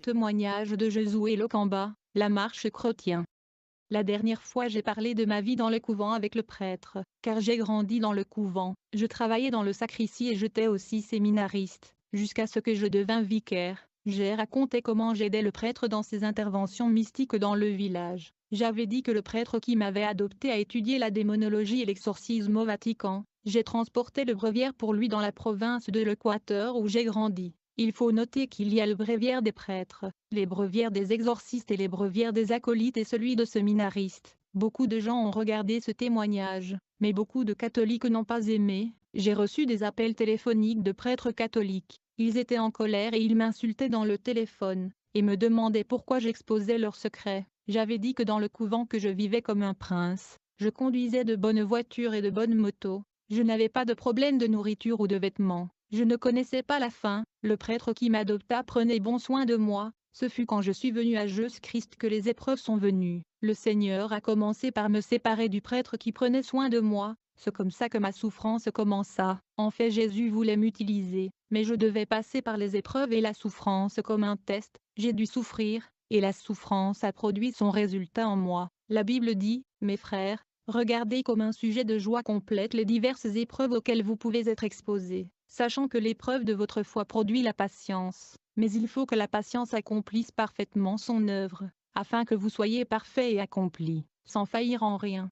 Témoignage de Josué Lokamba, la marche chrétien. La dernière fois j'ai parlé de ma vie dans le couvent avec le prêtre, car j'ai grandi dans le couvent, je travaillais dans le sacristie et j'étais aussi séminariste, jusqu'à ce que je devins vicaire. J'ai raconté comment j'aidais le prêtre dans ses interventions mystiques dans le village. J'avais dit que le prêtre qui m'avait adopté a étudié la démonologie et l'exorcisme au Vatican. J'ai transporté le bréviaire pour lui dans la province de l'Équateur où j'ai grandi. Il faut noter qu'il y a le bréviaire des prêtres, les bréviaires des exorcistes et les bréviaires des acolytes et celui de séminaristes. Beaucoup de gens ont regardé ce témoignage, mais beaucoup de catholiques n'ont pas aimé. J'ai reçu des appels téléphoniques de prêtres catholiques. Ils étaient en colère et ils m'insultaient dans le téléphone, et me demandaient pourquoi j'exposais leurs secrets. J'avais dit que dans le couvent que je vivais comme un prince, je conduisais de bonnes voitures et de bonnes motos, je n'avais pas de problème de nourriture ou de vêtements. Je ne connaissais pas la faim, le prêtre qui m'adopta prenait bon soin de moi, ce fut quand je suis venu à Jésus-Christ que les épreuves sont venues. Le Seigneur a commencé par me séparer du prêtre qui prenait soin de moi, c'est comme ça que ma souffrance commença. En fait Jésus voulait m'utiliser, mais je devais passer par les épreuves et la souffrance comme un test, j'ai dû souffrir, et la souffrance a produit son résultat en moi. La Bible dit, mes frères, regardez comme un sujet de joie complète les diverses épreuves auxquelles vous pouvez être exposés, sachant que l'épreuve de votre foi produit la patience. Mais il faut que la patience accomplisse parfaitement son œuvre, afin que vous soyez parfaits et accomplis, sans faillir en rien.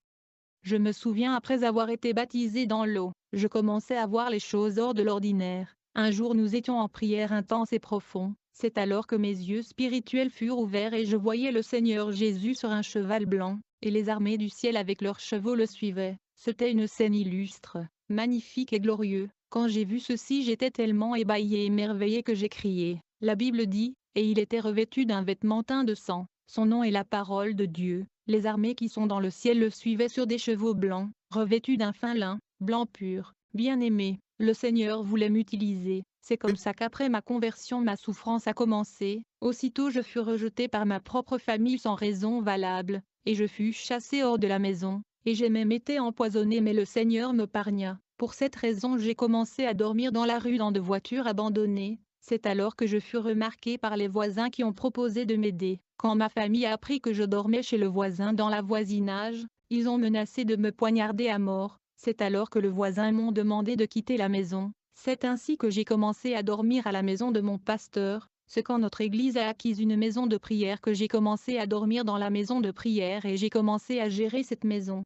Je me souviens après avoir été baptisé dans l'eau, je commençais à voir les choses hors de l'ordinaire. Un jour nous étions en prière intense et profond, c'est alors que mes yeux spirituels furent ouverts et je voyais le Seigneur Jésus sur un cheval blanc, et les armées du ciel avec leurs chevaux le suivaient. C'était une scène illustre, magnifique et glorieuse. Quand j'ai vu ceci j'étais tellement ébahi et émerveillé que j'ai crié. La Bible dit, et il était revêtu d'un vêtement teint de sang. Son nom est la parole de Dieu. Les armées qui sont dans le ciel le suivaient sur des chevaux blancs, revêtus d'un fin lin, blanc pur. Bien-aimé, le Seigneur voulait m'utiliser. C'est comme ça qu'après ma conversion ma souffrance a commencé. Aussitôt je fus rejeté par ma propre famille sans raison valable, et je fus chassé hors de la maison, et j'ai même été empoisonné mais le Seigneur me pargna. Pour cette raison j'ai commencé à dormir dans la rue dans de voitures abandonnées. C'est alors que je fus remarqué par les voisins qui ont proposé de m'aider. Quand ma famille a appris que je dormais chez le voisin dans le voisinage, ils ont menacé de me poignarder à mort. C'est alors que le voisin m'ont demandé de quitter la maison. C'est ainsi que j'ai commencé à dormir à la maison de mon pasteur. C'est quand notre église a acquis une maison de prière que j'ai commencé à dormir dans la maison de prière et j'ai commencé à gérer cette maison.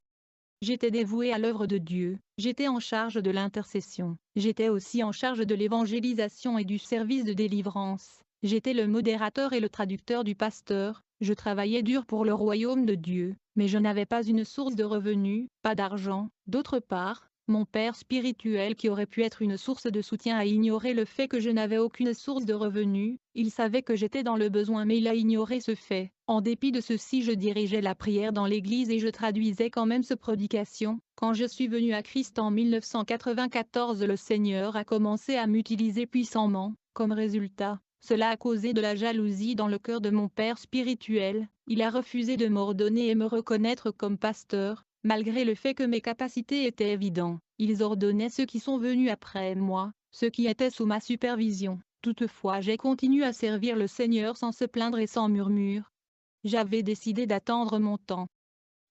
J'étais dévoué à l'œuvre de Dieu, j'étais en charge de l'intercession, j'étais aussi en charge de l'évangélisation et du service de délivrance, j'étais le modérateur et le traducteur du pasteur, je travaillais dur pour le royaume de Dieu, mais je n'avais pas une source de revenus, pas d'argent. D'autre part, mon père spirituel qui aurait pu être une source de soutien a ignoré le fait que je n'avais aucune source de revenus, il savait que j'étais dans le besoin mais il a ignoré ce fait. En dépit de ceci je dirigeais la prière dans l'église et je traduisais quand même ce prédication. Quand je suis venu à Christ en 1994 le Seigneur a commencé à m'utiliser puissamment. Comme résultat, cela a causé de la jalousie dans le cœur de mon père spirituel. Il a refusé de m'ordonner et me reconnaître comme pasteur. Malgré le fait que mes capacités étaient évidentes, ils ordonnaient ceux qui sont venus après moi, ceux qui étaient sous ma supervision. Toutefois j'ai continué à servir le Seigneur sans se plaindre et sans murmure. J'avais décidé d'attendre mon temps.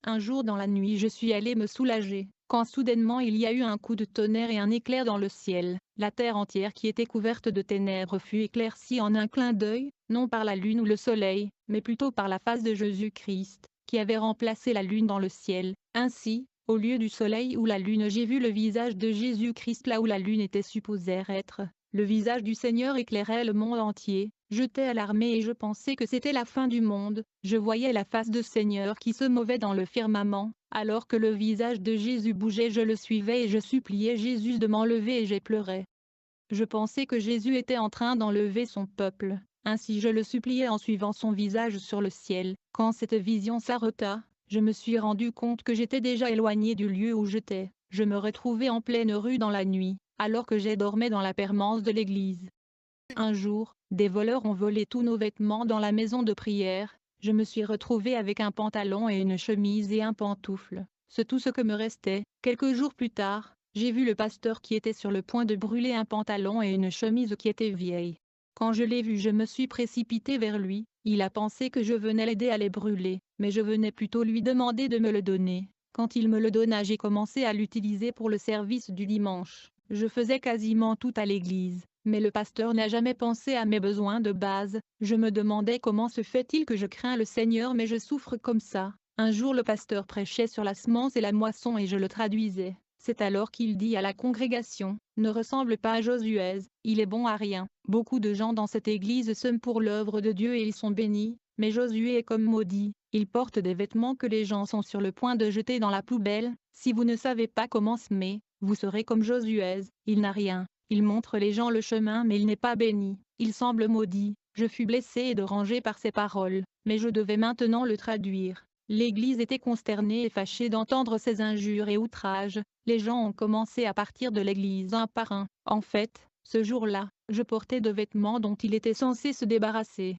Un jour dans la nuit je suis allé me soulager, quand soudainement il y a eu un coup de tonnerre et un éclair dans le ciel. La terre entière qui était couverte de ténèbres fut éclaircie en un clin d'œil, non par la lune ou le soleil, mais plutôt par la face de Jésus-Christ, qui avait remplacé la lune dans le ciel. Ainsi, au lieu du soleil ou la lune j'ai vu le visage de Jésus-Christ là où la lune était supposée être. Le visage du Seigneur éclairait le monde entier. J'étais alarmé et je pensais que c'était la fin du monde. Je voyais la face de Seigneur qui se mouvait dans le firmament. Alors que le visage de Jésus bougeait je le suivais et je suppliais Jésus de m'enlever et j'ai pleuré. Je pensais que Jésus était en train d'enlever son peuple. Ainsi je le suppliais en suivant son visage sur le ciel. Quand cette vision s'arrêta, je me suis rendu compte que j'étais déjà éloigné du lieu où j'étais. Je me retrouvais en pleine rue dans la nuit, alors que j'ai dormi dans la permanence de l'église. Un jour, des voleurs ont volé tous nos vêtements dans la maison de prière. Je me suis retrouvé avec un pantalon et une chemise et un pantoufle. C'est tout ce que me restait. Quelques jours plus tard, j'ai vu le pasteur qui était sur le point de brûler un pantalon et une chemise qui étaient vieilles. Quand je l'ai vu, je me suis précipité vers lui. Il a pensé que je venais l'aider à les brûler, mais je venais plutôt lui demander de me le donner. Quand il me le donna, j'ai commencé à l'utiliser pour le service du dimanche. Je faisais quasiment tout à l'église, mais le pasteur n'a jamais pensé à mes besoins de base. Je me demandais comment se fait-il que je crains le Seigneur mais je souffre comme ça. Un jour le pasteur prêchait sur la semence et la moisson et je le traduisais. C'est alors qu'il dit à la congrégation, « Ne ressemble pas à Josué, il est bon à rien. » Beaucoup de gens dans cette église sèment pour l'œuvre de Dieu et ils sont bénis, mais Josué est comme maudit. Il porte des vêtements que les gens sont sur le point de jeter dans la poubelle. Si vous ne savez pas comment semer, vous serez comme Josué, il n'a rien. Il montre les gens le chemin mais il n'est pas béni. Il semble maudit. Je fus blessé et dérangé par ces paroles, mais je devais maintenant le traduire. L'Église était consternée et fâchée d'entendre ces injures et outrages. Les gens ont commencé à partir de l'Église un par un. En fait, ce jour-là, je portais de vêtements dont il était censé se débarrasser.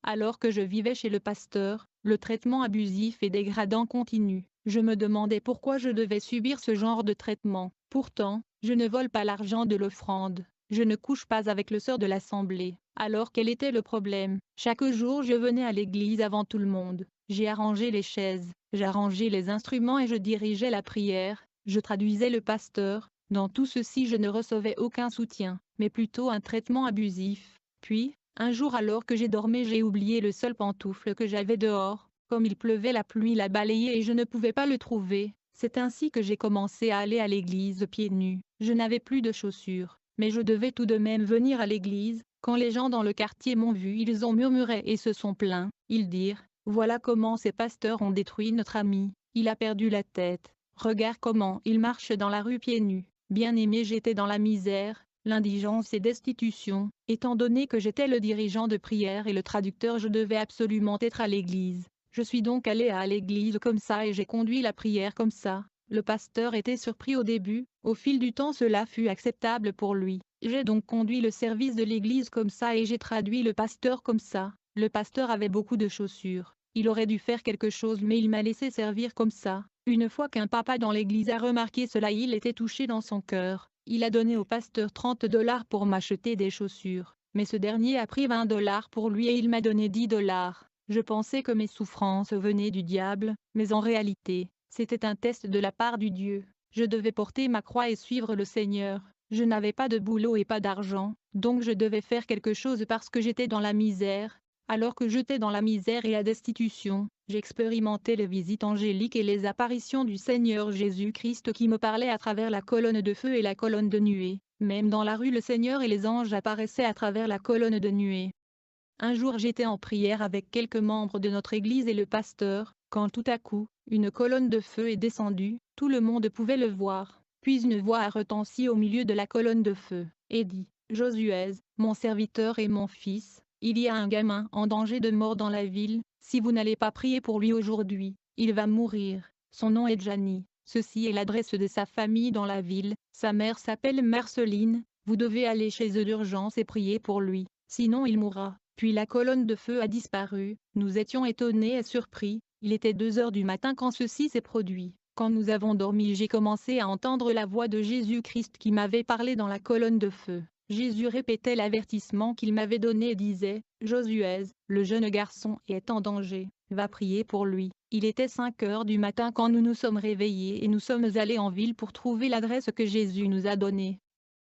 Alors que je vivais chez le pasteur, le traitement abusif et dégradant continue. Je me demandais pourquoi je devais subir ce genre de traitement. Pourtant, je ne vole pas l'argent de l'offrande. Je ne couche pas avec le sœur de l'assemblée. Alors quel était le problème? Chaque jour je venais à l'église avant tout le monde. J'ai arrangé les chaises, j'arrangeais les instruments et je dirigeais la prière. Je traduisais le pasteur. Dans tout ceci je ne recevais aucun soutien, mais plutôt un traitement abusif. Puis, un jour alors que j'ai dormi, j'ai oublié le seul pantoufle que j'avais dehors. Comme il pleuvait, la pluie l'a balayé et je ne pouvais pas le trouver. C'est ainsi que j'ai commencé à aller à l'église pieds nus. Je n'avais plus de chaussures, mais je devais tout de même venir à l'église. Quand les gens dans le quartier m'ont vu, ils ont murmuré et se sont plaints. Ils dirent, « Voilà comment ces pasteurs ont détruit notre ami. Il a perdu la tête. Regarde comment il marche dans la rue pieds nus. » Bien-aimé, j'étais dans la misère, l'indigence et destitution. Étant donné que j'étais le dirigeant de prière et le traducteur, je devais absolument être à l'église. Je suis donc allé à l'église comme ça et j'ai conduit la prière comme ça. Le pasteur était surpris au début, au fil du temps cela fut acceptable pour lui. J'ai donc conduit le service de l'église comme ça et j'ai traduit le pasteur comme ça. Le pasteur avait beaucoup de chaussures. Il aurait dû faire quelque chose mais il m'a laissé servir comme ça. Une fois qu'un papa dans l'église a remarqué cela, il était touché dans son cœur. Il a donné au pasteur 30 $ pour m'acheter des chaussures, mais ce dernier a pris 20 $ pour lui et il m'a donné 10 $. Je pensais que mes souffrances venaient du diable, mais en réalité, c'était un test de la part du Dieu. Je devais porter ma croix et suivre le Seigneur. Je n'avais pas de boulot et pas d'argent, donc je devais faire quelque chose parce que j'étais dans la misère. Alors que j'étais dans la misère et la destitution, j'expérimentais les visites angéliques et les apparitions du Seigneur Jésus-Christ qui me parlait à travers la colonne de feu et la colonne de nuée. Même dans la rue, le Seigneur et les anges apparaissaient à travers la colonne de nuée. Un jour j'étais en prière avec quelques membres de notre église et le pasteur, quand tout à coup, une colonne de feu est descendue, tout le monde pouvait le voir. Puis une voix a retenti au milieu de la colonne de feu, et dit, « Josué, mon serviteur et mon fils, il y a un gamin en danger de mort dans la ville, si vous n'allez pas prier pour lui aujourd'hui, il va mourir. Son nom est Gianni. Ceci est l'adresse de sa famille dans la ville, sa mère s'appelle Marceline, vous devez aller chez eux d'urgence et prier pour lui, sinon il mourra. » Puis la colonne de feu a disparu. Nous étions étonnés et surpris. Il était 2 heures du matin quand ceci s'est produit. Quand nous avons dormi, j'ai commencé à entendre la voix de Jésus-Christ qui m'avait parlé dans la colonne de feu. Jésus répétait l'avertissement qu'il m'avait donné et disait, « Josué, le jeune garçon est en danger, va prier pour lui. » Il était 5 heures du matin quand nous nous sommes réveillés et nous sommes allés en ville pour trouver l'adresse que Jésus nous a donnée.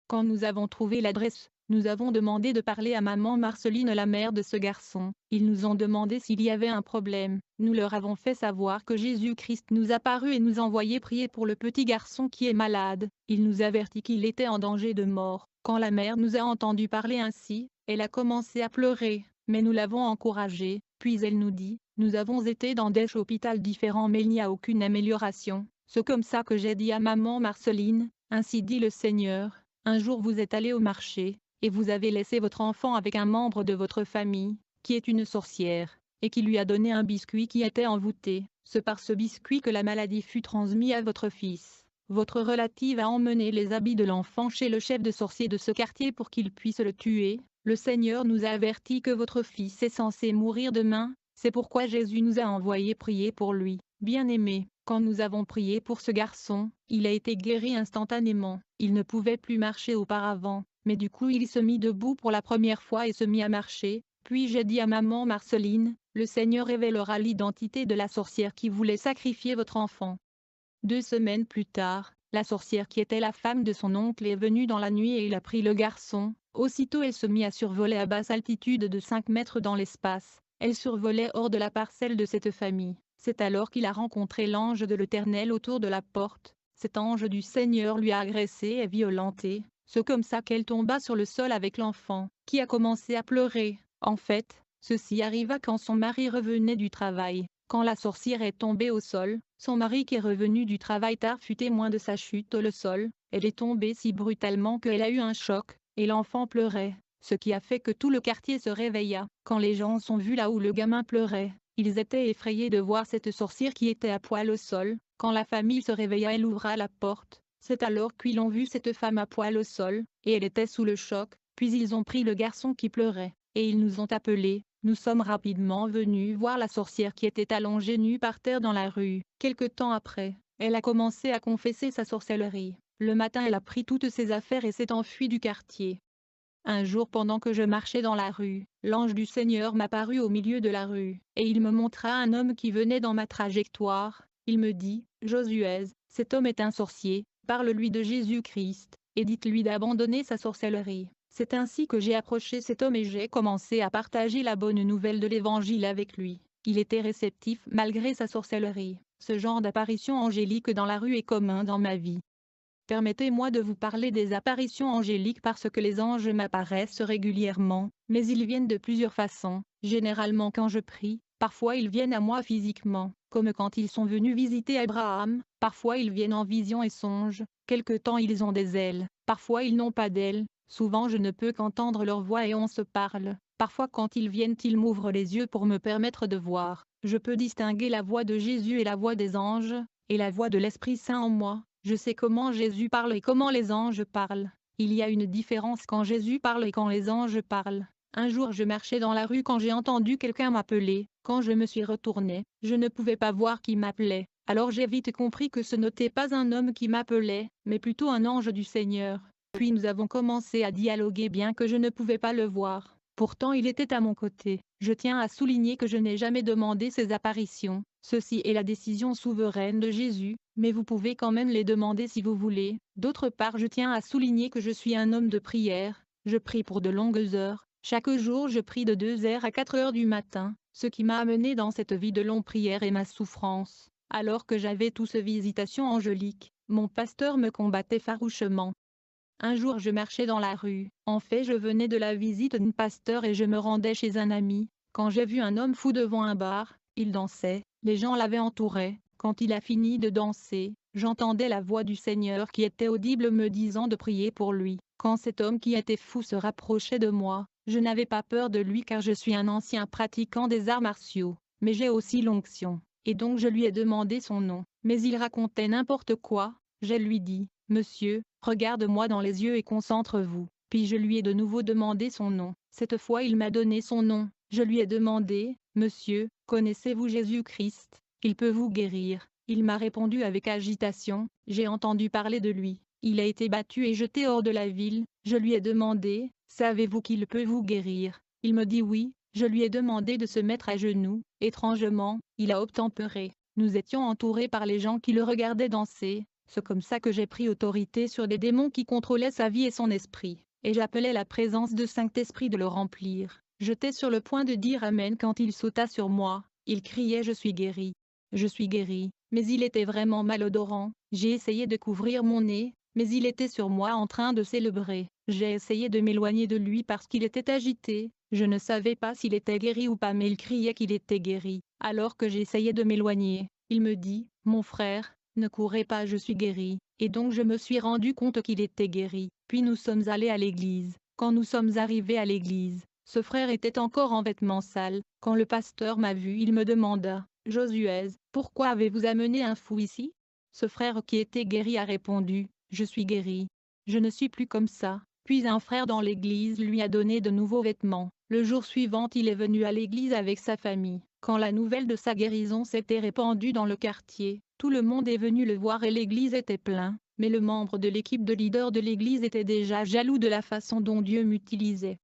Quand nous avons trouvé l'adresse, nous avons demandé de parler à maman Marceline, la mère de ce garçon. Ils nous ont demandé s'il y avait un problème. Nous leur avons fait savoir que Jésus-Christ nous a paru et nous envoyait prier pour le petit garçon qui est malade. Il nous avertit qu'il était en danger de mort. Quand la mère nous a entendu parler ainsi, elle a commencé à pleurer, mais nous l'avons encouragée. Puis elle nous dit, « Nous avons été dans des hôpitaux différents mais il n'y a aucune amélioration. C'est comme ça que j'ai dit à maman Marceline, ainsi dit le Seigneur, un jour vous êtes allé au marché, et vous avez laissé votre enfant avec un membre de votre famille, qui est une sorcière, et qui lui a donné un biscuit qui était envoûté. C'est par ce biscuit que la maladie fut transmise à votre fils. Votre relative a emmené les habits de l'enfant chez le chef de sorcier de ce quartier pour qu'il puisse le tuer. Le Seigneur nous a averti que votre fils est censé mourir demain, c'est pourquoi Jésus nous a envoyé prier pour lui. Bien-aimé, quand nous avons prié pour ce garçon, il a été guéri instantanément. Il ne pouvait plus marcher auparavant. mais du coup il se mit debout pour la première fois et se mit à marcher. Puis j'ai dit à maman Marceline, le Seigneur révélera l'identité de la sorcière qui voulait sacrifier votre enfant. 2 semaines plus tard, la sorcière qui était la femme de son oncle est venue dans la nuit et il a pris le garçon. Aussitôt elle se mit à survoler à basse altitude de 5 mètres dans l'espace. Elle survolait hors de la parcelle de cette famille. C'est alors qu'il a rencontré l'ange de l'Éternel autour de la porte. Cet ange du Seigneur lui a agressé et violenté. C'est comme ça qu'elle tomba sur le sol avec l'enfant, qui a commencé à pleurer. En fait, ceci arriva quand son mari revenait du travail. Quand la sorcière est tombée au sol, son mari qui est revenu du travail tard fut témoin de sa chute au sol. Elle est tombée si brutalement qu'elle a eu un choc, et l'enfant pleurait, ce qui a fait que tout le quartier se réveilla. Quand les gens sont vus là où le gamin pleurait, ils étaient effrayés de voir cette sorcière qui était à poil au sol. Quand la famille se réveilla, elle ouvra la porte. C'est alors qu'ils ont vu cette femme à poil au sol, et elle était sous le choc. Puis ils ont pris le garçon qui pleurait, et ils nous ont appelés. Nous sommes rapidement venus voir la sorcière qui était allongée nue par terre dans la rue. Quelque temps après, elle a commencé à confesser sa sorcellerie. Le matin, elle a pris toutes ses affaires et s'est enfuie du quartier. Un jour, pendant que je marchais dans la rue, l'ange du Seigneur m'apparut au milieu de la rue, et il me montra un homme qui venait dans ma trajectoire. Il me dit, « Josué, cet homme est un sorcier, parle-lui de Jésus-Christ, et dites-lui d'abandonner sa sorcellerie. » C'est ainsi que j'ai approché cet homme et j'ai commencé à partager la bonne nouvelle de l'Évangile avec lui. Il était réceptif malgré sa sorcellerie. Ce genre d'apparition angélique dans la rue est commun dans ma vie. Permettez-moi de vous parler des apparitions angéliques parce que les anges m'apparaissent régulièrement, mais ils viennent de plusieurs façons. Généralement quand je prie, parfois ils viennent à moi physiquement, comme quand ils sont venus visiter Abraham. Parfois ils viennent en vision et songe. Quelque temps ils ont des ailes, parfois ils n'ont pas d'ailes. Souvent je ne peux qu'entendre leur voix et on se parle. Parfois quand ils viennent ils m'ouvrent les yeux pour me permettre de voir. Je peux distinguer la voix de Jésus et la voix des anges, et la voix de l'Esprit Saint en moi. Je sais comment Jésus parle et comment les anges parlent. Il y a une différence quand Jésus parle et quand les anges parlent. Un jour je marchais dans la rue quand j'ai entendu quelqu'un m'appeler. Quand je me suis retournée, je ne pouvais pas voir qui m'appelait. Alors j'ai vite compris que ce n'était pas un homme qui m'appelait, mais plutôt un ange du Seigneur. Puis nous avons commencé à dialoguer bien que je ne pouvais pas le voir. Pourtant il était à mon côté. Je tiens à souligner que je n'ai jamais demandé ces apparitions. Ceci est la décision souveraine de Jésus, mais vous pouvez quand même les demander si vous voulez. D'autre part, je tiens à souligner que je suis un homme de prière. Je prie pour de longues heures. Chaque jour je prie de 2 heures à 4 heures du matin. Ce qui m'a amené dans cette vie de longue prière est ma souffrance. Alors que j'avais toutes ces visitations angéliques, mon pasteur me combattait farouchement. Un jour je marchais dans la rue. En fait je venais de la visite d'un pasteur et je me rendais chez un ami. Quand j'ai vu un homme fou devant un bar, il dansait, les gens l'avaient entouré. Quand il a fini de danser, j'entendais la voix du Seigneur qui était audible me disant de prier pour lui. Quand cet homme qui était fou se rapprochait de moi, je n'avais pas peur de lui car je suis un ancien pratiquant des arts martiaux, mais j'ai aussi l'onction. Et donc je lui ai demandé son nom, mais il racontait n'importe quoi. Je lui dis, « Monsieur, regarde-moi dans les yeux et concentre-vous. » Puis je lui ai de nouveau demandé son nom. Cette fois il m'a donné son nom. Je lui ai demandé, « Monsieur, connaissez-vous Jésus-Christ? Il peut vous guérir. » Il m'a répondu avec agitation, « J'ai entendu parler de lui. Il a été battu et jeté hors de la ville. » Je lui ai demandé, « Savez-vous qu'il peut vous guérir? » Il me dit oui. Je lui ai demandé de se mettre à genoux. Étrangement, il a obtempéré. Nous étions entourés par les gens qui le regardaient danser. C'est comme ça que j'ai pris autorité sur des démons qui contrôlaient sa vie et son esprit. Et j'appelais la présence de Saint-Esprit de le remplir. J'étais sur le point de dire Amen quand il sauta sur moi. Il criait « Je suis guéri. Je suis guéri. » Mais il était vraiment malodorant. J'ai essayé de couvrir mon nez, mais il était sur moi en train de célébrer. J'ai essayé de m'éloigner de lui parce qu'il était agité. Je ne savais pas s'il était guéri ou pas mais il criait qu'il était guéri. Alors que j'essayais de m'éloigner, il me dit « Mon frère, ne courez pas, je suis guéri. » Et donc je me suis rendu compte qu'il était guéri. Puis nous sommes allés à l'église. Quand nous sommes arrivés à l'église, ce frère était encore en vêtements sales. Quand le pasteur m'a vu, il me demanda, « Josué, pourquoi avez-vous amené un fou ici ?» Ce frère qui était guéri a répondu, « Je suis guéri. Je ne suis plus comme ça. » Puis un frère dans l'église lui a donné de nouveaux vêtements. Le jour suivant, il est venu à l'église avec sa famille. Quand la nouvelle de sa guérison s'était répandue dans le quartier, tout le monde est venu le voir et l'église était pleine. mais le membre de l'équipe de leader de l'église était déjà jaloux de la façon dont Dieu m'utilisait.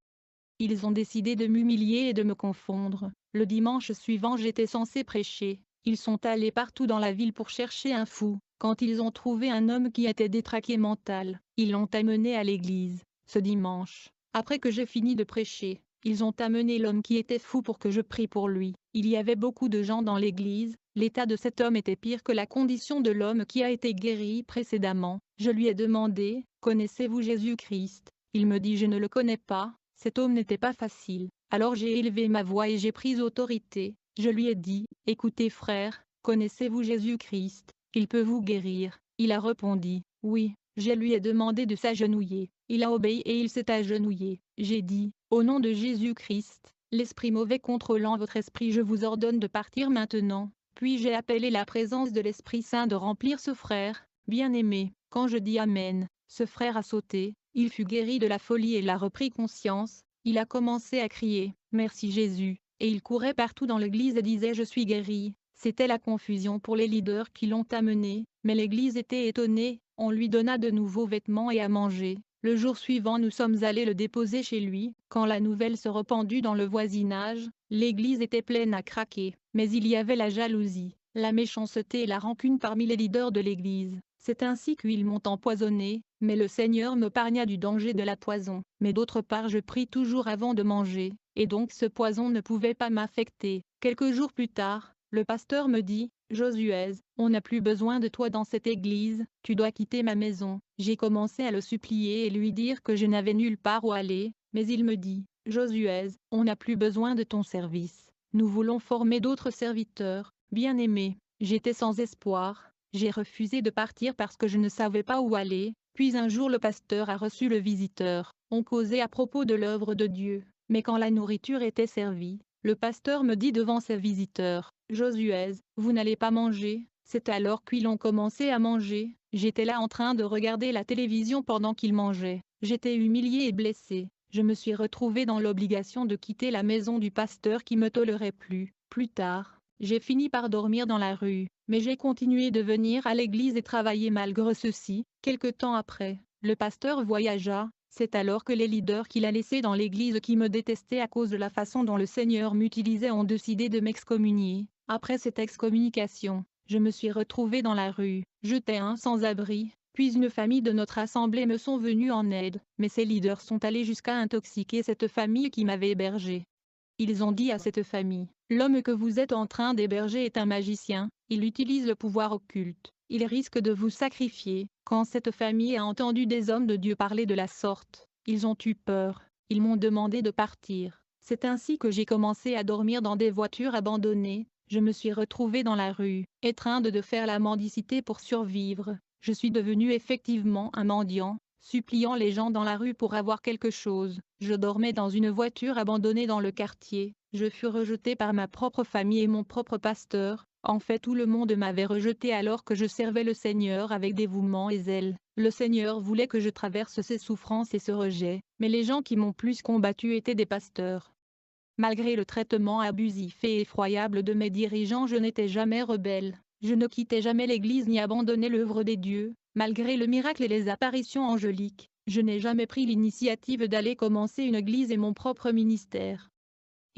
Ils ont décidé de m'humilier et de me confondre. Le dimanche suivant, j'étais censé prêcher. Ils sont allés partout dans la ville pour chercher un fou. Quand ils ont trouvé un homme qui était détraqué mental, ils l'ont amené à l'église. Ce dimanche, après que j'ai fini de prêcher, ils ont amené l'homme qui était fou pour que je prie pour lui. Il y avait beaucoup de gens dans l'église. L'état de cet homme était pire que la condition de l'homme qui a été guéri précédemment. Je lui ai demandé, « Connaissez-vous Jésus-Christ » Il me dit « Je ne le connais pas ». Cet homme n'était pas facile. Alors j'ai élevé ma voix et j'ai pris autorité. Je lui ai dit, « Écoutez frère, connaissez-vous Jésus-Christ? Il peut vous guérir. » Il a répondu, « Oui. » Je lui ai demandé de s'agenouiller. Il a obéi et il s'est agenouillé. J'ai dit, « Au nom de Jésus-Christ, l'esprit mauvais contrôlant votre esprit, je vous ordonne de partir maintenant. » Puis j'ai appelé la présence de l'Esprit Saint de remplir ce frère, bien-aimé. Quand je dis Amen, ce frère a sauté, il fut guéri de la folie et il a repris conscience. Il a commencé à crier, « Merci Jésus !» Et il courait partout dans l'église et disait « Je suis guéri !» C'était la confusion pour les leaders qui l'ont amené, mais l'église était étonnée. On lui donna de nouveaux vêtements et à manger. Le jour suivant, nous sommes allés le déposer chez lui. Quand la nouvelle se répandit dans le voisinage, l'église était pleine à craquer. Mais il y avait la jalousie, la méchanceté et la rancune parmi les leaders de l'église. C'est ainsi qu'ils m'ont empoisonné, mais le Seigneur me pargna du danger de la poison. Mais d'autre part, je prie toujours avant de manger, et donc ce poison ne pouvait pas m'affecter. Quelques jours plus tard, le pasteur me dit, « Josué, on n'a plus besoin de toi dans cette église, tu dois quitter ma maison. » J'ai commencé à le supplier et lui dire que je n'avais nulle part où aller, mais il me dit, « Josué, on n'a plus besoin de ton service. Nous voulons former d'autres serviteurs. » Bien-aimé, j'étais sans espoir. J'ai refusé de partir parce que je ne savais pas où aller. Puis un jour le pasteur a reçu le visiteur. On causait à propos de l'œuvre de Dieu. Mais quand la nourriture était servie, le pasteur me dit devant ses visiteurs, « Josué, vous n'allez pas manger ?» C'est alors qu'ils ont commencé à manger. J'étais là en train de regarder la télévision pendant qu'ils mangeaient. J'étais humilié et blessé. Je me suis retrouvé dans l'obligation de quitter la maison du pasteur qui me tolérait plus. Plus tard, j'ai fini par dormir dans la rue, mais j'ai continué de venir à l'église et travailler malgré ceci. Quelque temps après, le pasteur voyagea. C'est alors que les leaders qu'il a laissés dans l'église qui me détestaient à cause de la façon dont le Seigneur m'utilisait ont décidé de m'excommunier. Après cette excommunication, je me suis retrouvé dans la rue. J'étais un sans-abri. Puis une famille de notre assemblée me sont venus en aide, mais ces leaders sont allés jusqu'à intoxiquer cette famille qui m'avait hébergé. Ils ont dit à cette famille, « L'homme que vous êtes en train d'héberger est un magicien, il utilise le pouvoir occulte, il risque de vous sacrifier. » Quand cette famille a entendu des hommes de Dieu parler de la sorte, ils ont eu peur, ils m'ont demandé de partir. C'est ainsi que j'ai commencé à dormir dans des voitures abandonnées. Je me suis retrouvé dans la rue, étreinte de faire la mendicité pour survivre. Je suis devenu effectivement un mendiant, suppliant les gens dans la rue pour avoir quelque chose. Je dormais dans une voiture abandonnée dans le quartier. Je fus rejeté par ma propre famille et mon propre pasteur. En fait, tout le monde m'avait rejeté alors que je servais le Seigneur avec dévouement et zèle. Le Seigneur voulait que je traverse ces souffrances et ce rejet, mais les gens qui m'ont plus combattu étaient des pasteurs. Malgré le traitement abusif et effroyable de mes dirigeants, je n'étais jamais rebelle. Je ne quittais jamais l'Église ni abandonnais l'œuvre des dieux. Malgré le miracle et les apparitions angéliques, je n'ai jamais pris l'initiative d'aller commencer une église et mon propre ministère.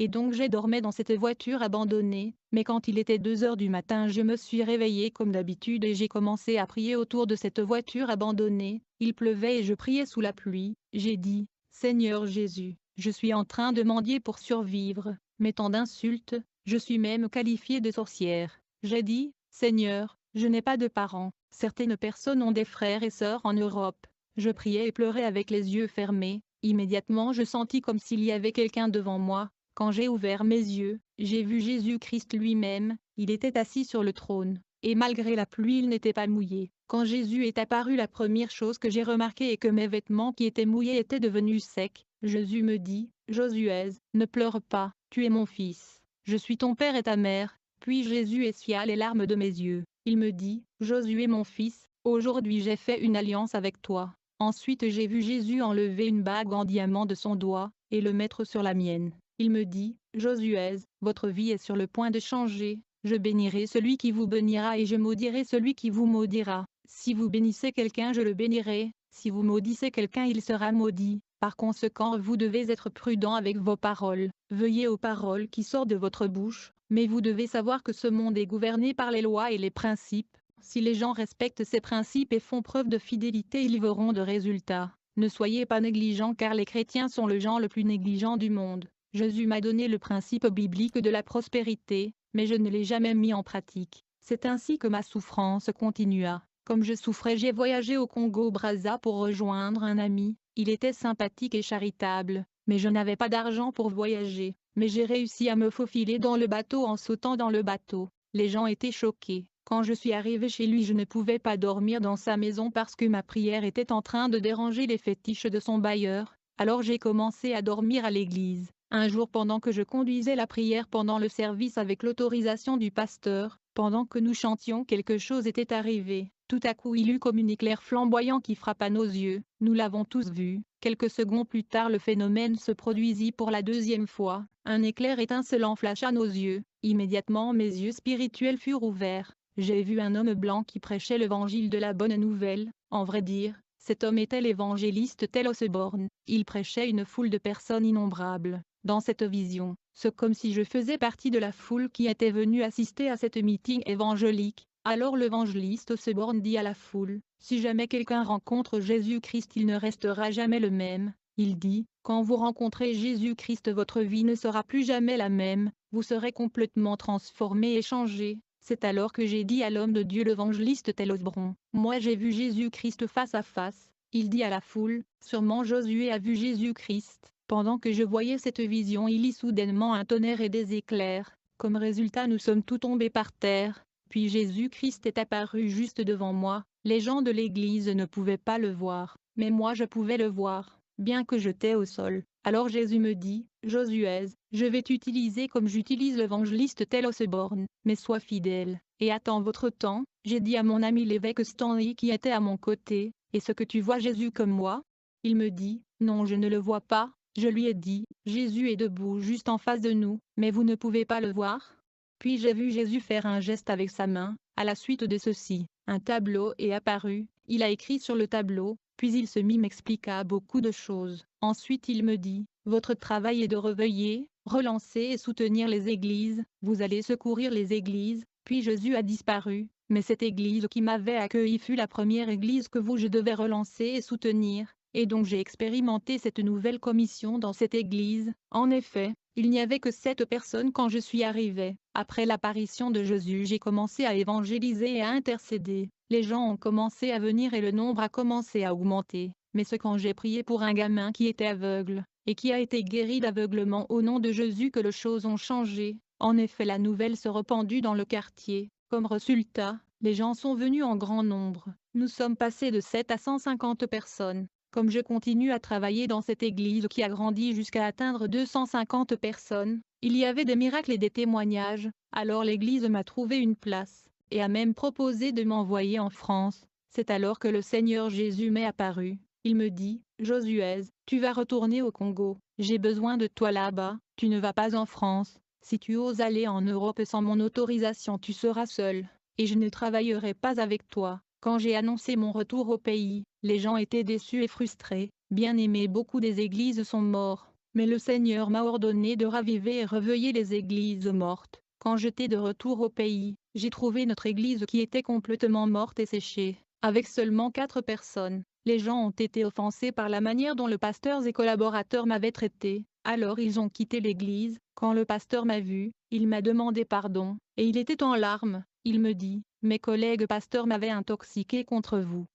Et donc j'ai dormi dans cette voiture abandonnée, mais quand il était 2 heures du matin, je me suis réveillé comme d'habitude et j'ai commencé à prier autour de cette voiture abandonnée. Il pleuvait et je priais sous la pluie. J'ai dit, « Seigneur Jésus, je suis en train de mendier pour survivre, mais tant d'insultes, je suis même qualifiée de sorcière. » J'ai dit, « Seigneur, je n'ai pas de parents, certaines personnes ont des frères et sœurs en Europe. » Je priais et pleurais avec les yeux fermés. Immédiatement je sentis comme s'il y avait quelqu'un devant moi. Quand j'ai ouvert mes yeux, j'ai vu Jésus-Christ lui-même. Il était assis sur le trône, et malgré la pluie il n'était pas mouillé. Quand Jésus est apparu, la première chose que j'ai remarqué est que mes vêtements qui étaient mouillés étaient devenus secs. Jésus me dit, « Josué, ne pleure pas, tu es mon fils. Je suis ton père et ta mère. » Puis Jésus essuia les larmes de mes yeux. Il me dit, « Josué mon fils, aujourd'hui j'ai fait une alliance avec toi. » Ensuite j'ai vu Jésus enlever une bague en diamant de son doigt, et le mettre sur la mienne. Il me dit, « Josué, votre vie est sur le point de changer. Je bénirai celui qui vous bénira et je maudirai celui qui vous maudira. » Si vous bénissez quelqu'un, je le bénirai, si vous maudissez quelqu'un, il sera maudit. Par conséquent, vous devez être prudent avec vos paroles. Veillez aux paroles qui sortent de votre bouche, mais vous devez savoir que ce monde est gouverné par les lois et les principes. Si les gens respectent ces principes et font preuve de fidélité, ils verront de résultats. Ne soyez pas négligents, car les chrétiens sont le genre le plus négligent du monde. Jésus m'a donné le principe biblique de la prospérité, mais je ne l'ai jamais mis en pratique. C'est ainsi que ma souffrance continua. Comme je souffrais, j'ai voyagé au Congo-Brazza pour rejoindre un ami. Il était sympathique et charitable, mais je n'avais pas d'argent pour voyager. Mais j'ai réussi à me faufiler dans le bateau en sautant dans le bateau. Les gens étaient choqués. Quand je suis arrivé chez lui, je ne pouvais pas dormir dans sa maison parce que ma prière était en train de déranger les fétiches de son bailleur. Alors j'ai commencé à dormir à l'église. Un jour, pendant que je conduisais la prière pendant le service avec l'autorisation du pasteur, pendant que nous chantions, quelque chose était arrivé. Tout à coup, il eut comme un éclair flamboyant qui frappa nos yeux. Nous l'avons tous vu. Quelques secondes plus tard, le phénomène se produisit pour la deuxième fois. Un éclair étincelant flasha nos yeux. Immédiatement, mes yeux spirituels furent ouverts. J'ai vu un homme blanc qui prêchait l'évangile de la bonne nouvelle. En vrai dire, cet homme était l'évangéliste tel Osborne. Il prêchait une foule de personnes innombrables. Dans cette vision, c'est comme si je faisais partie de la foule qui était venue assister à cette meeting évangélique. Alors l'évangéliste Osborne dit à la foule, « Si jamais quelqu'un rencontre Jésus-Christ, il ne restera jamais le même. » Il dit, « Quand vous rencontrez Jésus-Christ, votre vie ne sera plus jamais la même, vous serez complètement transformé et changé. » C'est alors que j'ai dit à l'homme de Dieu l'évangéliste tel Osborne, « Moi j'ai vu Jésus-Christ face à face. » Il dit à la foule, « Sûrement Josué a vu Jésus-Christ. » Pendant que je voyais cette vision, il y soudainement un tonnerre et des éclairs. Comme résultat, nous sommes tous tombés par terre. Puis Jésus-Christ est apparu juste devant moi. Les gens de l'église ne pouvaient pas le voir, mais moi je pouvais le voir, bien que j'étais au sol. Alors Jésus me dit, « Josué, je vais t'utiliser comme j'utilise l'évangéliste tel Osborne, mais sois fidèle, et attends votre temps. » J'ai dit à mon ami l'évêque Stanley qui était à mon côté, « Est-ce que tu vois Jésus comme moi ?» Il me dit, « Non, je ne le vois pas. » Je lui ai dit, « Jésus est debout juste en face de nous, mais vous ne pouvez pas le voir ?» Puis j'ai vu Jésus faire un geste avec sa main. À la suite de ceci, un tableau est apparu. Il a écrit sur le tableau, puis il se m'expliqua beaucoup de choses. Ensuite il me dit, « Votre travail est de réveiller, relancer et soutenir les églises. Vous allez secourir les églises. » Puis Jésus a disparu. Mais cette église qui m'avait accueilli fut la première église que je devais relancer et soutenir. Et donc j'ai expérimenté cette nouvelle commission dans cette église. En effet, il n'y avait que 7 personnes quand je suis arrivé. Après l'apparition de Jésus, j'ai commencé à évangéliser et à intercéder. Les gens ont commencé à venir et le nombre a commencé à augmenter. Mais c'est quand j'ai prié pour un gamin qui était aveugle, et qui a été guéri d'aveuglement au nom de Jésus que les choses ont changé. En effet, la nouvelle se répandut dans le quartier. Comme résultat, les gens sont venus en grand nombre. Nous sommes passés de 7 à 150 personnes. Comme je continue à travailler dans cette église qui a grandi jusqu'à atteindre 250 personnes, il y avait des miracles et des témoignages, alors l'église m'a trouvé une place, et a même proposé de m'envoyer en France. C'est alors que le Seigneur Jésus m'est apparu. Il me dit, « Josué, tu vas retourner au Congo, j'ai besoin de toi là-bas, tu ne vas pas en France. Si tu oses aller en Europe sans mon autorisation, tu seras seul, et je ne travaillerai pas avec toi. » Quand j'ai annoncé mon retour au pays, les gens étaient déçus et frustrés. Bien aimés, beaucoup des églises sont mortes, mais le Seigneur m'a ordonné de raviver et réveiller les églises mortes. Quand j'étais de retour au pays, j'ai trouvé notre église qui était complètement morte et séchée, avec seulement 4 personnes. Les gens ont été offensés par la manière dont le pasteur et collaborateurs m'avaient traité. Alors ils ont quitté l'église. Quand le pasteur m'a vu, il m'a demandé pardon, et il était en larmes. Il me dit, « Mes collègues pasteurs m'avaient intoxiqué contre vous.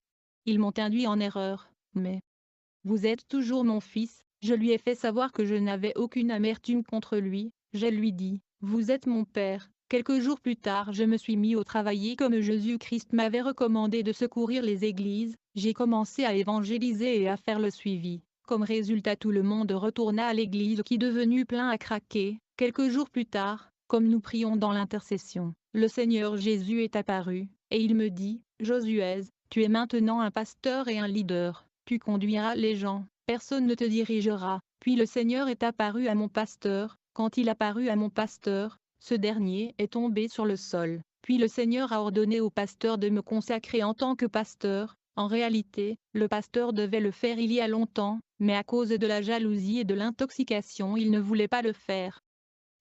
Ils m'ont induit en erreur, mais vous êtes toujours mon fils. » Je lui ai fait savoir que je n'avais aucune amertume contre lui. Je lui dis, « Vous êtes mon père. » Quelques jours plus tard, je me suis mis au travail comme Jésus-Christ m'avait recommandé de secourir les églises. J'ai commencé à évangéliser et à faire le suivi. Comme résultat, tout le monde retourna à l'église qui devenue plein à craquer. Quelques jours plus tard, comme nous prions dans l'intercession, le Seigneur Jésus est apparu, et il me dit, « Josué, tu es maintenant un pasteur et un leader. Tu conduiras les gens, personne ne te dirigera. » Puis le Seigneur est apparu à mon pasteur. Quand il apparut à mon pasteur, ce dernier est tombé sur le sol. Puis le Seigneur a ordonné au pasteur de me consacrer en tant que pasteur. En réalité, le pasteur devait le faire il y a longtemps, mais à cause de la jalousie et de l'intoxication il ne voulait pas le faire.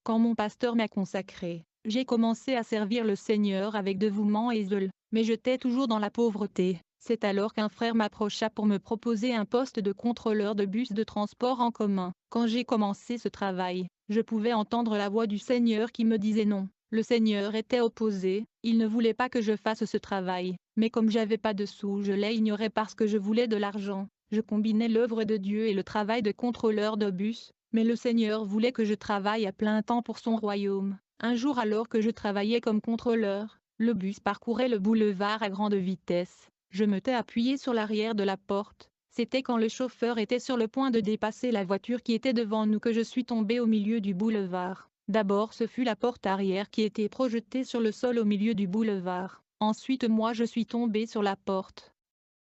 Quand mon pasteur m'a consacré, j'ai commencé à servir le Seigneur avec dévouement et zèle, mais j'étais toujours dans la pauvreté. C'est alors qu'un frère m'approcha pour me proposer un poste de contrôleur de bus de transport en commun. Quand j'ai commencé ce travail, je pouvais entendre la voix du Seigneur qui me disait non. Le Seigneur était opposé, il ne voulait pas que je fasse ce travail, mais comme j'avais pas de sous, je l'ai ignoré parce que je voulais de l'argent. Je combinais l'œuvre de Dieu et le travail de contrôleur de bus, mais le Seigneur voulait que je travaille à plein temps pour son royaume. Un jour alors que je travaillais comme contrôleur, le bus parcourait le boulevard à grande vitesse. Je m'étais appuyé sur l'arrière de la porte. C'était quand le chauffeur était sur le point de dépasser la voiture qui était devant nous que je suis tombé au milieu du boulevard. D'abord ce fut la porte arrière qui était projetée sur le sol au milieu du boulevard. Ensuite moi je suis tombé sur la porte.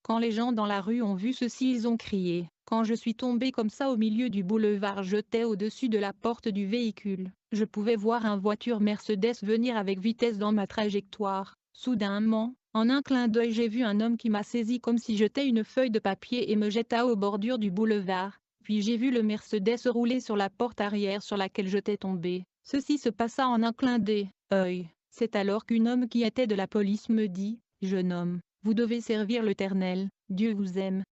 Quand les gens dans la rue ont vu ceci ils ont crié. Quand je suis tombé comme ça au milieu du boulevard j'étais au-dessus de la porte du véhicule. Je pouvais voir une voiture Mercedes venir avec vitesse dans ma trajectoire. Soudainement, en un clin d'œil j'ai vu un homme qui m'a saisi comme si j'étais une feuille de papier et me jeta aux bordures du boulevard. Puis j'ai vu le Mercedes rouler sur la porte arrière sur laquelle j'étais tombé. Ceci se passa en un clin d'œil. C'est alors qu'un homme qui était de la police me dit « Jeune homme, vous devez servir l'Éternel, Dieu vous aime. »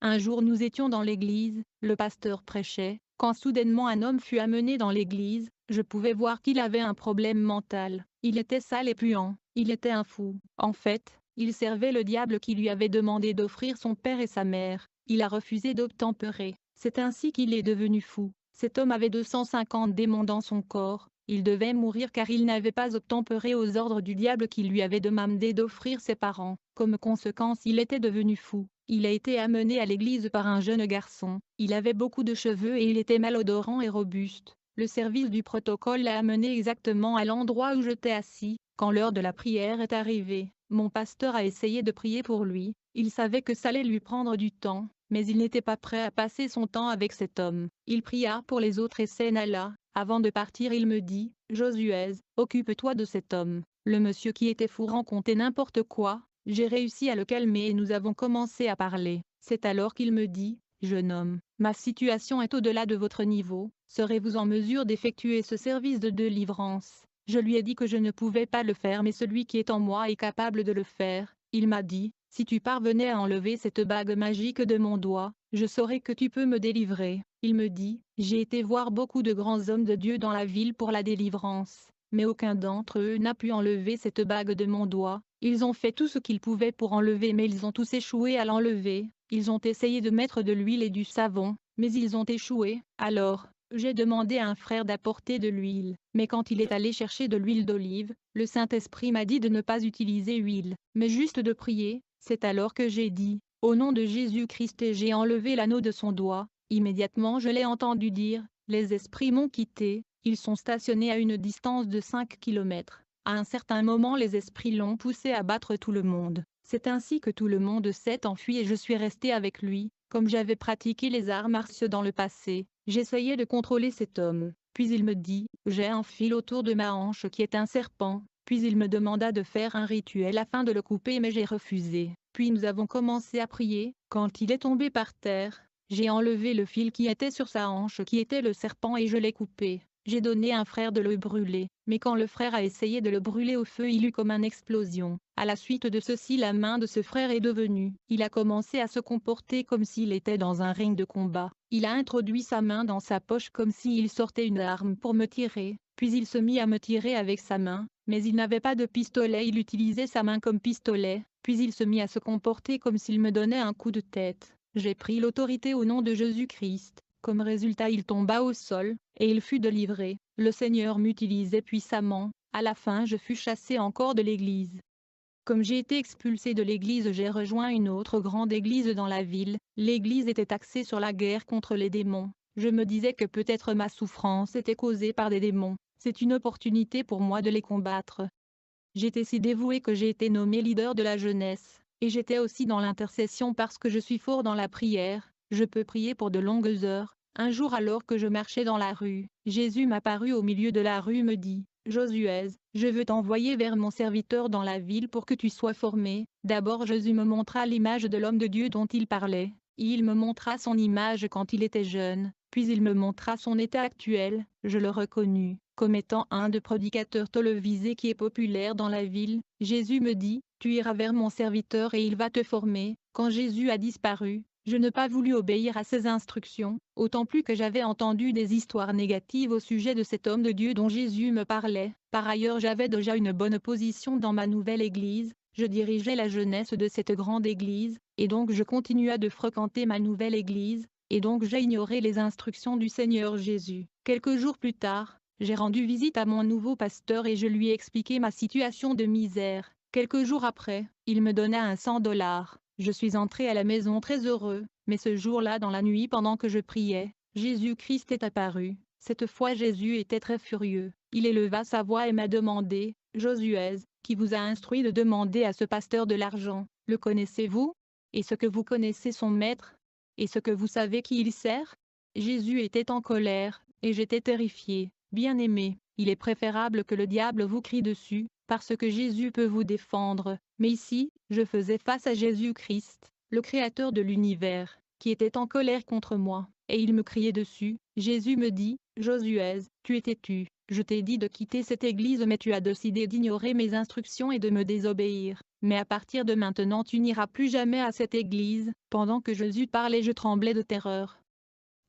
Un jour nous étions dans l'église, le pasteur prêchait, quand soudainement un homme fut amené dans l'église, je pouvais voir qu'il avait un problème mental, il était sale et puant, il était un fou. En fait, il servait le diable qui lui avait demandé d'offrir son père et sa mère, il a refusé d'obtempérer, c'est ainsi qu'il est devenu fou. Cet homme avait 250 démons dans son corps, il devait mourir car il n'avait pas obtempéré aux ordres du diable qui lui avait demandé d'offrir ses parents. Comme conséquence il était devenu fou. Il a été amené à l'église par un jeune garçon. Il avait beaucoup de cheveux et il était malodorant et robuste. Le service du protocole l'a amené exactement à l'endroit où j'étais assis. Quand l'heure de la prière est arrivée, mon pasteur a essayé de prier pour lui. Il savait que ça allait lui prendre du temps, mais il n'était pas prêt à passer son temps avec cet homme. Il pria pour les autres et s'en alla. Avant de partir il me dit « Josué, occupe-toi de cet homme. » Le monsieur qui était fou racontait n'importe quoi. J'ai réussi à le calmer et nous avons commencé à parler. C'est alors qu'il me dit « Jeune homme, ma situation est au-delà de votre niveau. Serez-vous en mesure d'effectuer ce service de délivrance ?» Je lui ai dit que je ne pouvais pas le faire mais celui qui est en moi est capable de le faire. Il m'a dit « Si tu parvenais à enlever cette bague magique de mon doigt, je saurais que tu peux me délivrer. » Il me dit « J'ai été voir beaucoup de grands hommes de Dieu dans la ville pour la délivrance, mais aucun d'entre eux n'a pu enlever cette bague de mon doigt. Ils ont fait tout ce qu'ils pouvaient pour enlever mais ils ont tous échoué à l'enlever. Ils ont essayé de mettre de l'huile et du savon, mais ils ont échoué. Alors, j'ai demandé à un frère d'apporter de l'huile, mais quand il est allé chercher de l'huile d'olive, le Saint-Esprit m'a dit de ne pas utiliser huile, mais juste de prier. C'est alors que j'ai dit, au nom de Jésus-Christ et j'ai enlevé l'anneau de son doigt. Immédiatement je l'ai entendu dire, les esprits m'ont quitté, ils sont stationnés à une distance de 5 kilomètres. À un certain moment les esprits l'ont poussé à battre tout le monde. C'est ainsi que tout le monde s'est enfui et je suis resté avec lui. Comme j'avais pratiqué les arts martiaux dans le passé, j'essayais de contrôler cet homme. Puis il me dit, j'ai un fil autour de ma hanche qui est un serpent. Puis il me demanda de faire un rituel afin de le couper mais j'ai refusé. Puis nous avons commencé à prier. Quand il est tombé par terre, j'ai enlevé le fil qui était sur sa hanche qui était le serpent et je l'ai coupé. J'ai donné à un frère de le brûler, mais quand le frère a essayé de le brûler au feu il eut comme une explosion. À la suite de ceci la main de ce frère est devenue. Il a commencé à se comporter comme s'il était dans un ring de combat. Il a introduit sa main dans sa poche comme s'il sortait une arme pour me tirer, puis il se mit à me tirer avec sa main, mais il n'avait pas de pistolet il utilisait sa main comme pistolet, puis il se mit à se comporter comme s'il me donnait un coup de tête. J'ai pris l'autorité au nom de Jésus-Christ. Comme résultat il tomba au sol, et il fut délivré. Le Seigneur m'utilisait puissamment. À la fin je fus chassé encore de l'église. Comme j'ai été expulsé de l'église j'ai rejoint une autre grande église dans la ville. L'église était axée sur la guerre contre les démons. Je me disais que peut-être ma souffrance était causée par des démons. C'est une opportunité pour moi de les combattre. J'étais si dévoué que j'ai été nommé leader de la jeunesse. Et j'étais aussi dans l'intercession parce que je suis fort dans la prière. Je peux prier pour de longues heures. Un jour alors que je marchais dans la rue, Jésus m'apparut au milieu de la rue me dit, Josué, je veux t'envoyer vers mon serviteur dans la ville pour que tu sois formé. D'abord Jésus me montra l'image de l'homme de Dieu dont il parlait. Il me montra son image quand il était jeune, puis il me montra son état actuel. Je le reconnus comme étant un des prédicateurs télévisés qui est populaire dans la ville. Jésus me dit, tu iras vers mon serviteur et il va te former. Quand Jésus a disparu, je n'ai pas voulu obéir à ses instructions, autant plus que j'avais entendu des histoires négatives au sujet de cet homme de Dieu dont Jésus me parlait. Par ailleurs, j'avais déjà une bonne position dans ma nouvelle église, je dirigeais la jeunesse de cette grande église, et donc je continuais de fréquenter ma nouvelle église, et donc j'ai ignoré les instructions du Seigneur Jésus. Quelques jours plus tard, j'ai rendu visite à mon nouveau pasteur et je lui ai expliqué ma situation de misère. Quelques jours après, il me donna un $100. Je suis entré à la maison très heureux, mais ce jour-là dans la nuit pendant que je priais, Jésus-Christ est apparu. Cette fois Jésus était très furieux. Il éleva sa voix et m'a demandé, Josué, qui vous a instruit de demander à ce pasteur de l'argent, le connaissez-vous? Est-ce que vous connaissez son maître? Est-ce que vous savez qui il sert? Jésus était en colère, et j'étais terrifié. Bien-aimé, il est préférable que le diable vous crie dessus, parce que Jésus peut vous défendre. Mais ici, je faisais face à Jésus-Christ, le Créateur de l'univers, qui était en colère contre moi, et il me criait dessus. Jésus me dit, Josué, tu es têtu. Je t'ai dit de quitter cette église mais tu as décidé d'ignorer mes instructions et de me désobéir. Mais à partir de maintenant tu n'iras plus jamais à cette église. Pendant que Jésus parlait je tremblais de terreur.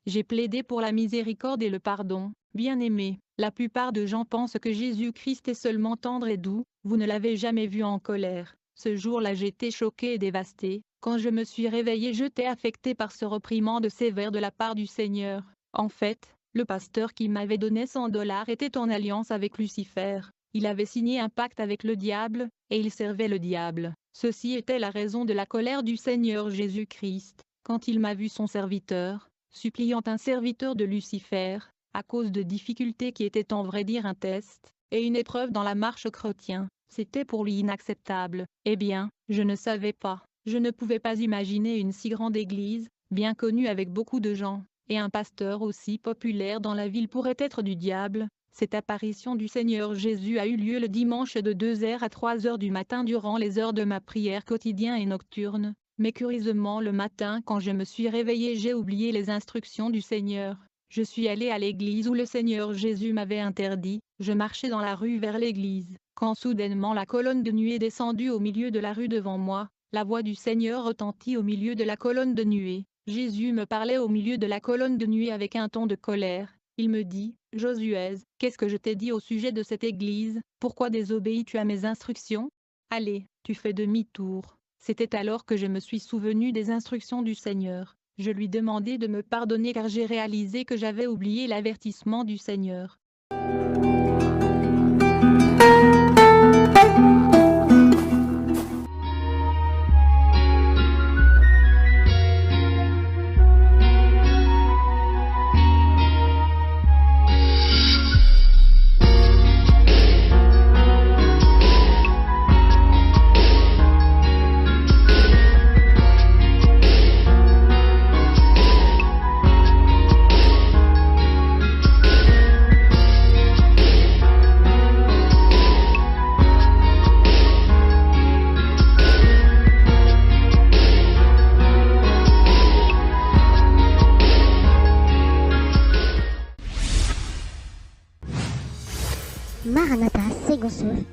J'ai plaidé pour la miséricorde et le pardon. Bien-aimé, la plupart de gens pensent que Jésus-Christ est seulement tendre et doux, vous ne l'avez jamais vu en colère. Ce jour-là j'étais choqué et dévasté. Quand je me suis réveillé j'étais affecté par ce réprimande sévère de la part du Seigneur. En fait, le pasteur qui m'avait donné $100 était en alliance avec Lucifer. Il avait signé un pacte avec le diable, et il servait le diable. Ceci était la raison de la colère du Seigneur Jésus-Christ, quand il m'a vu son serviteur, suppliant un serviteur de Lucifer, à cause de difficultés qui étaient en vrai dire un test, et une épreuve dans la marche chrétienne. C'était pour lui inacceptable. Eh bien, je ne savais pas. Je ne pouvais pas imaginer une si grande église, bien connue avec beaucoup de gens, et un pasteur aussi populaire dans la ville pourrait être du diable. Cette apparition du Seigneur Jésus a eu lieu le dimanche de 2h à 3h du matin durant les heures de ma prière quotidienne et nocturne. Mais curieusement le matin quand je me suis réveillé j'ai oublié les instructions du Seigneur. Je suis allé à l'église où le Seigneur Jésus m'avait interdit. Je marchais dans la rue vers l'église, quand soudainement la colonne de nuée descendit au milieu de la rue devant moi. La voix du Seigneur retentit au milieu de la colonne de nuée. Jésus me parlait au milieu de la colonne de nuée avec un ton de colère. Il me dit, Josué, qu'est-ce que je t'ai dit au sujet de cette église? Pourquoi désobéis-tu à mes instructions? Allez, tu fais demi-tour. C'était alors que je me suis souvenu des instructions du Seigneur. Je lui demandai de me pardonner car j'ai réalisé que j'avais oublié l'avertissement du Seigneur. Maranatha, Ségonçon,